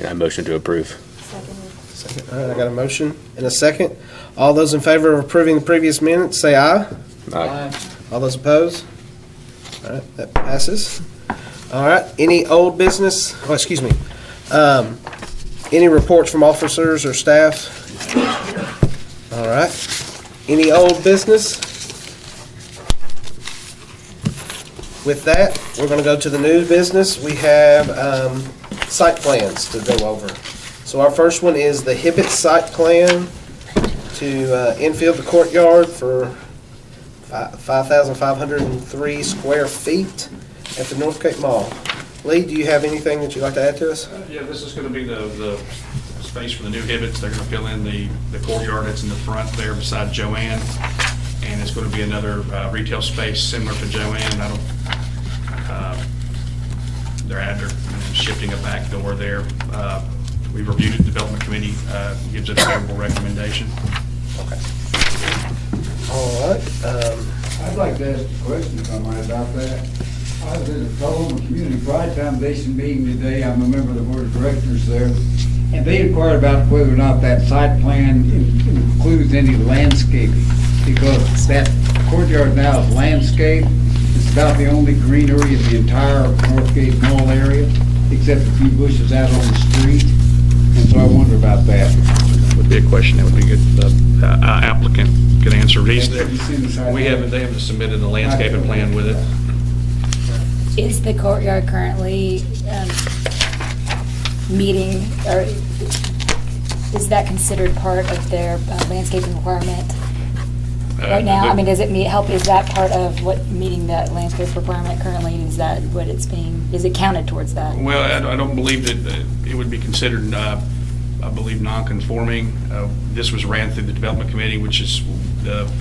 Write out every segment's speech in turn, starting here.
I motion to approve. Second. All right, I got a motion and a second. All those in favor of approving the previous minutes, say aye. Aye. All those opposed? All right, that passes. All right, any old business, excuse me, any reports from officers or staff? All right, any old business? With that, we're gonna go to the new business. We have, site plans to go over. So our first one is the Hibbett site plan to, infill the courtyard for 5,503 square feet at the North Cape Mall. Lee, do you have anything that you'd like to add to us? Yeah, this is going to be the space for the new Hibbets. They're going to fill in the courtyard that's in the front there beside Joanne. And it's going to be another retail space similar to Joanne. They're shifting a back door there. We reviewed it, the development committee gives it a favorable recommendation. Okay. All right. I'd like to ask a question, if I might, about that. I was at the Tullahoma Community Pride Foundation meeting today. I'm a member of the board of directors there. And they inquired about whether or not that site plan includes any landscaping. Because that courtyard now is landscaped. It's about the only greenery in the entire Northgate Mall area, except a few bushes out on the street. And so I wonder about that. Would be a question that would be good. The applicant could answer. They haven't submitted a landscaping plan with it. Is the courtyard currently meeting, or is that considered part of their landscaping requirement right now? I mean, does it help, is that part of what meeting that landscape requirement currently? Is that what it's being, is it counted towards that? Well, I don't believe that it would be considered, I believe, non-conforming. This was ran through the development committee, which is the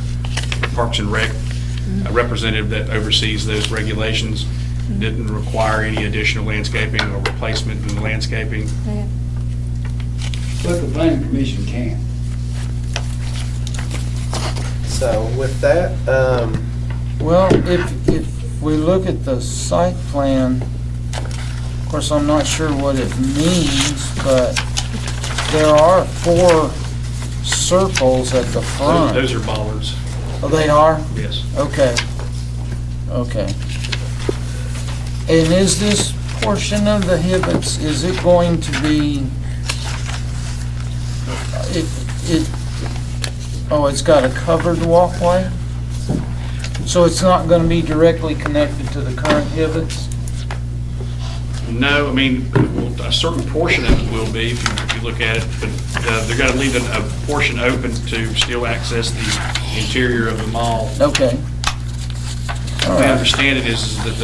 Parks and Rec representative that oversees those regulations. Didn't require any additional landscaping or replacement in the landscaping. Okay. But the planning commission can. So with that, Well, if we look at the site plan, of course, I'm not sure what it means, but there are 4 circles at the front. Those are bollards. Oh, they are? Yes. Okay. Okay. And is this portion of the Hibbets, is it going to be, it's got a covered walkway? So it's not going to be directly connected to the current Hibbets? No, I mean, a certain portion of it will be if you look at it, but they're going to leave a portion open to still access the interior of the mall. Okay. All I right. understand it is that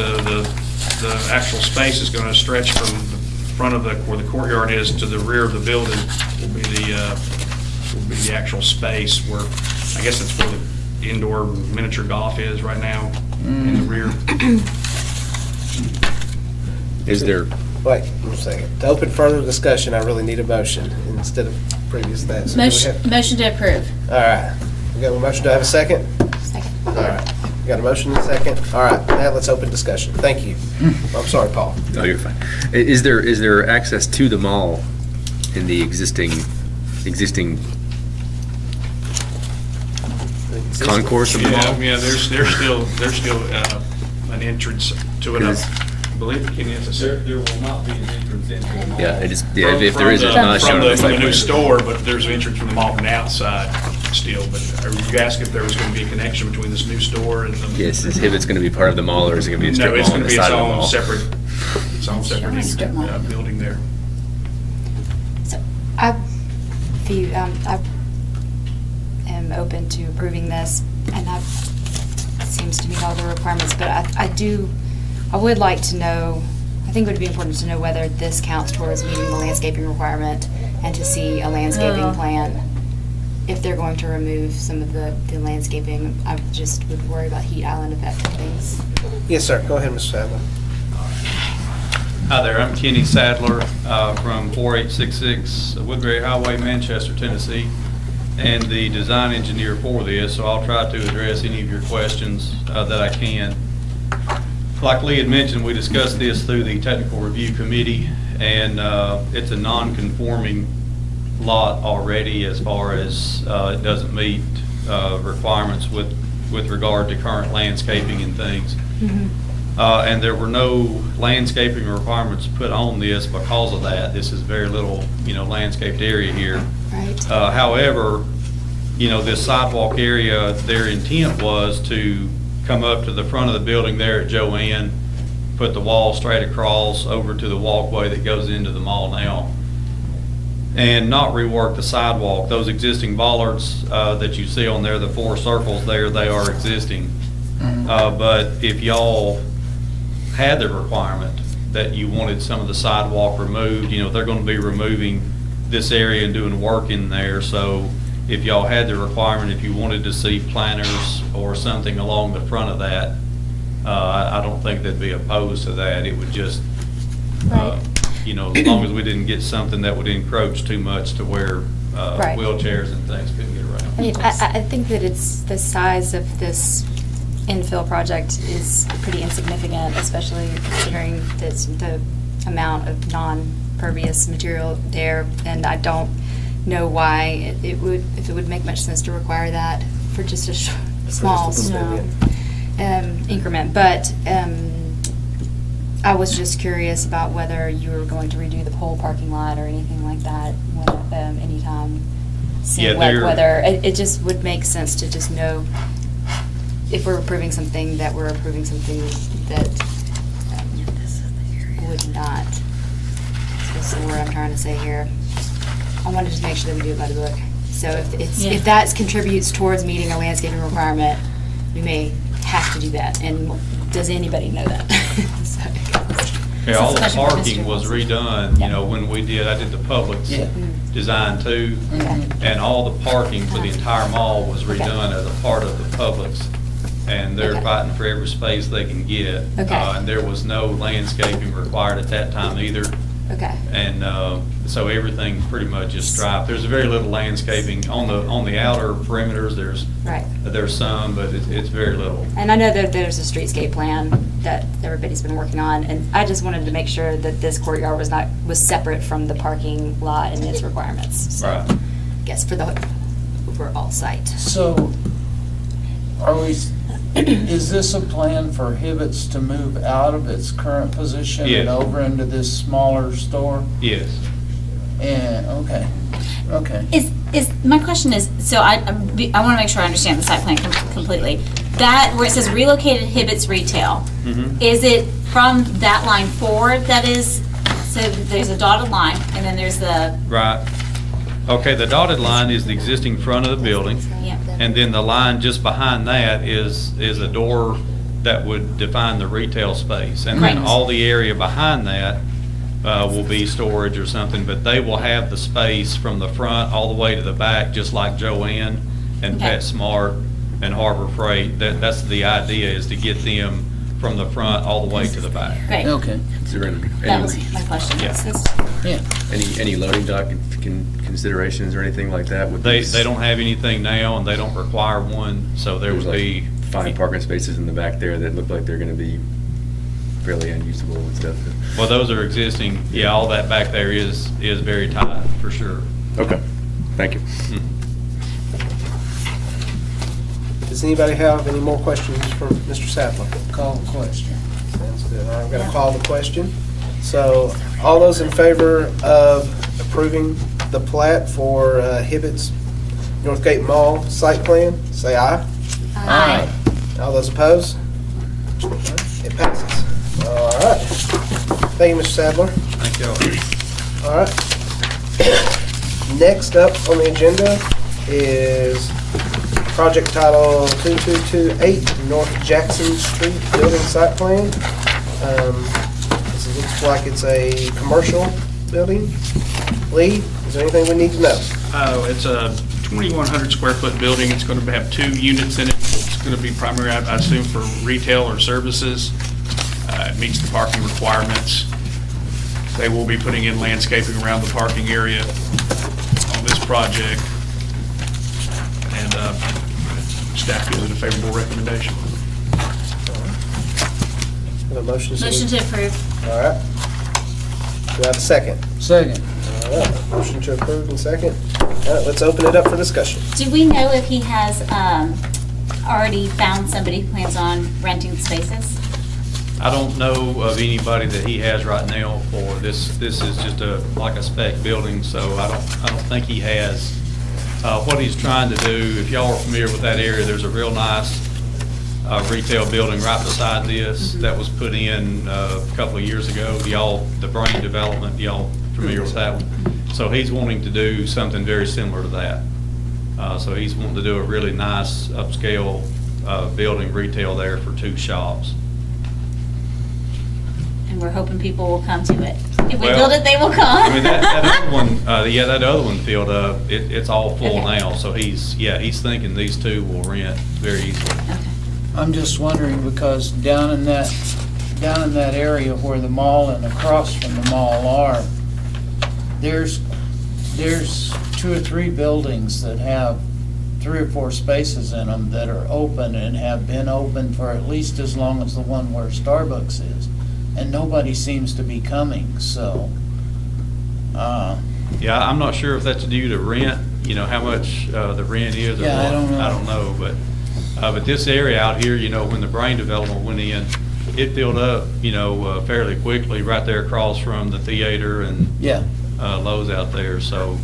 the actual space is going to stretch from the front of where the courtyard is to the rear of the building will be the actual space where, I guess that's where the indoor miniature golf is right now in the rear. Is there, wait a second. To open further discussion, I really need a motion instead of previous that. So Motion to approve. all right. We got a motion. Do I have a second? Second. All right. We got a motion and a second. All right. Now let's open discussion. Thank you. I'm sorry, Paul. no, you're fine. Is there access to the mall in the existing concourse of the mall? Yeah, there's still an entrance to it. I believe Kenny has a There will not be an entrance into the mall. Yeah, if there is, it's not shown on the from site the new plan. store, but there's an entrance from the mall from the outside still. But you asked if there was going to be a connection between this new store and the. Yes, is Hibbett's going to be part of the mall, or is it going to be a strip No, it's mall on going to the be its side of the own mall? separate building there. So I am open to approving this, and that seems to meet all the requirements, but I would like to know, I think it would be important to know whether this counts towards meeting the landscaping requirement and to see a landscaping plan. If they're going to remove some of the landscaping, I just would worry about heat island effect and things. Yes, sir. Go ahead, Mr. Sadler. Hi there, I'm Kenny Sadler from 4866 Woodbury Highway, Manchester, Tennessee, and the design engineer for this, so I'll try to address any of your questions that I can. like Lee had mentioned, we discussed this through the technical review committee, and it's a non-conforming lot already as far as it doesn't meet requirements with regard to current landscaping and things. And there were no landscaping requirements put on this because of that. This is very little, landscaped area here. Right. However, this sidewalk area, their intent was to come up to the front of the building there at Joanne, put the wall straight across over to the walkway that goes into the mall now, and not rework the sidewalk. Those existing bollards that you see on there, the 4 circles there, they are existing. But if y'all had the requirement that you wanted some of the sidewalk removed, they're going to be removing this area and doing work in there. So if y'all had the requirement, if you wanted to see planters or something along the front of that, I don't think they'd be opposed to that. It would just, Right. As long as we didn't get something that would encroach too much to where Right. wheelchairs and things couldn't get around. I mean, I think that it's, the size of this infill project is pretty insignificant, especially considering the amount of non-pervious material there, and I don't know why it would make much sense to require that for just a small increment. But I was just curious about whether you were going to redo the whole parking lot or anything like that anytime soon. Yeah, Whether it just would make sense to just know if we're approving something, that we're approving something that would not. That's the word I'm trying to say here. I wanted to make sure that we do it by the book. So if that contributes towards meeting a landscaping requirement, we may have to do that. And does anybody know that? Yeah, all the That's a question for parking Mr. was Wilson. redone, Yeah. when I did the Publix Yeah. design too. And all the parking for the entire mall was redone as a part of the Publix. And they're Okay. fighting for every space they can get. Okay. And there was no landscaping required at that time either. Okay. And so everything pretty much is striped. There's very little landscaping on the outer perimeters. Right. There's some, but it's very little. And I know that there's a streetscape plan that everybody's been working on, and I just wanted to make sure that this courtyard was separate from the parking lot and its requirements. So, Right. I guess for the overall site. So, is this a plan for Hibbett's to move out of its current position Yes. and over into this smaller store? Yes. And, okay. My question is, so I want to make sure I understand the site plan completely. That, where it says relocated Hibbett's retail, is it from that line forward that is, so there's a dotted line, and then there's the, Right. Okay, the dotted line is the existing front of the building. yeah, And then the line just behind that is a door that would define the retail space. And then Right. all the area behind that will be storage or something, but they will have the space from the front all the way to the back, just like Joanne and Okay. PetSmart and Harbor Freight. That's the idea, is to get them from the front all the way to the back. great. Okay, Is there That was my question. Yeah. yeah. any loading dock considerations or anything like that? with They these? don't have anything now, and they don't require one, so there There's would like be. 5 parking spaces in the back there that look like they're going to be fairly unusable and stuff. Well, those are existing. Yeah, all that back there is very tight, for sure. Okay, thank you. Does anybody have any more questions for Mr. Sadler? Call the question. Sounds good. I'm going to call the question. So, all those in favor of approving the plat for Hibbett's Northgate Mall site plan, say aye. Aye. All those opposed? It passes. All right. Thank you, Mr. Sadler. Thank y'all. All right. Next up on the agenda is project title 2228 North Jackson Street Building Site Plan. This looks like it's a commercial building. Lee, is there anything we need to know? It's a 2,100 square foot building. It's going to have 2 units in it. It's going to be primarily, I assume, for retail or services. It meets the parking requirements. They will be putting in landscaping around the parking area on this project. And staff gives it a favorable recommendation. Have a motion? Motion to approve. All right. Do I have a second? Second. All right, motion to approve and second. All right, let's open it up for discussion. Do we know if he has already found somebody who plans on renting the spaces? I don't know of anybody that he has right now for this. This is just like a spec building, so I don't think he has. What he's trying to do, if y'all are familiar with that area, there's a real nice retail building right beside this that was put in a couple of years ago. The Brain Development, y'all familiar with that one? So he's wanting to do something very similar to that. So he's wanting to do a really nice upscale building retail there for 2 shops. And we're hoping people will come to it. If we Well, build it, they will come. I mean, that other one, that other one filled up, it's all full Okay. now, so he's thinking these 2 will rent very easily. Okay. I'm just wondering because down in that area where the mall and across from the mall are, there's 2 or 3 buildings that have 3 or 4 spaces in them that are open and have been open for at least as long as the one where Starbucks is. And nobody seems to be coming, so, Yeah, I'm not sure if that's due to rent, how much the rent is or what. Yeah, I don't know. I don't know, but this area out here, when the Brain Development went in, it filled up, fairly quickly right there across from the theater and yeah. Lowe's out there, so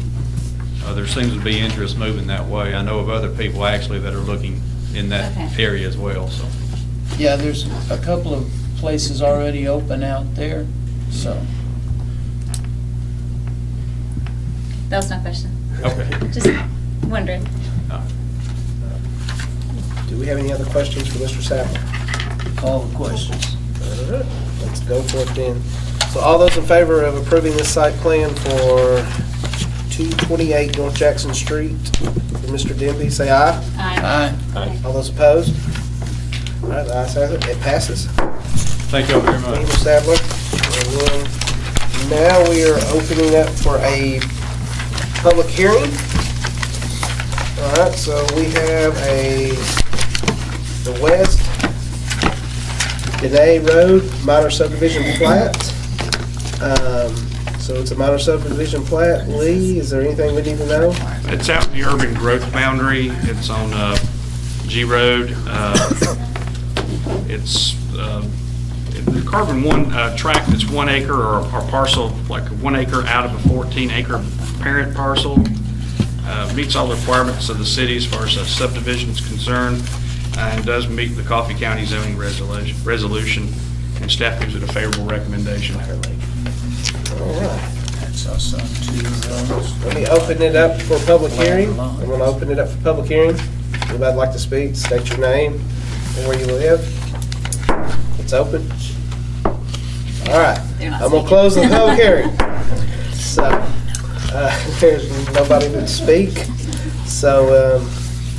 there seems to be interest moving that way. I know of other people actually that are looking in that Okay. area as well, so. Yeah, there's a couple of places already open out there, so. That was my question. Okay. Just wondering. Do we have any other questions for Mr. Sapper? Call the questions. All right, let's go for it then. So all those in favor of approving this site plan for 228 North Jackson Street for Mr. Denby, say aye. Aye. All those opposed? All right, the ayes have it. It passes. Thank you all very Thank you, much. Mr. Sadler. And then now we are opening up for a public hearing. All right, so we have the West Dene Road minor subdivision plat. So it's a minor subdivision plat. Lee, is there anything we need to know? It's out in the urban growth boundary. It's on G Road. It's the carbon one tract that's 1 acre or parcel, like 1 acre out of a 14-acre parent parcel. Meets all the requirements of the city as far as subdivision is concerned, and does meet the Coffee County zoning resolution, and staff gives it a favorable recommendation. All right. That's us on 2 of those. Let me open it up for public hearing. I'm going to open it up for public hearing. Anybody like to speak, state your name and where you live. It's open. All right. They're not I'm going to speaking. close the public hearing. So, there's nobody to speak. So,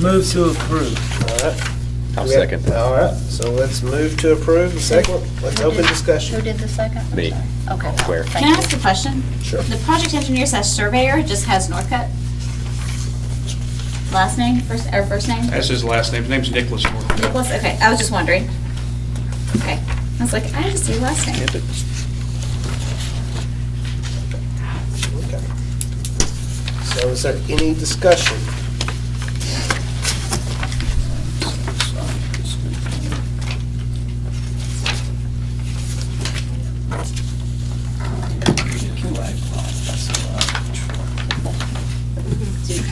Move to approve. all right. I'll second that. All right, so let's move to approve the second. Let's open discussion. Who did the second? I'm Me. sorry. Okay. Square. Can Thank I you. ask a question? Sure. The project engineer says surveyor, just has Northcutt? Last name, first name? That's his last name. His name's Nicholas Northcutt. Nicholas, okay, I was just wondering. Okay, I was like, I just see your last name. Okay. So is there any discussion?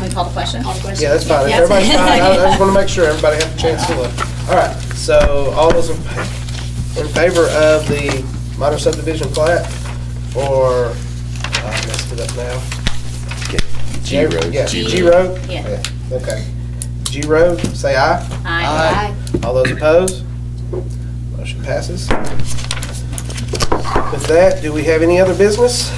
Can we call the question? Yeah, that's fine. If Yeah. everybody's fine, I just want to make sure everybody has a chance to look. All right, so all those in favor of the minor subdivision plat for, I messed it up now. G Road. Yeah, G. G Road? Yeah. Okay. G Road, say aye. Aye. All those opposed? Motion passes. With that, do we have any other business?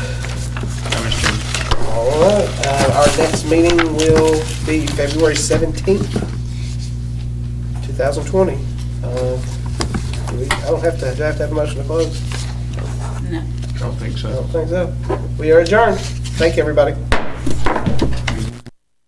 All right, our next meeting will be February 17th, 2020. I don't have to, do I have to have a motion to close? No. I don't think I so. don't think so. We are adjourned. Thank you, everybody.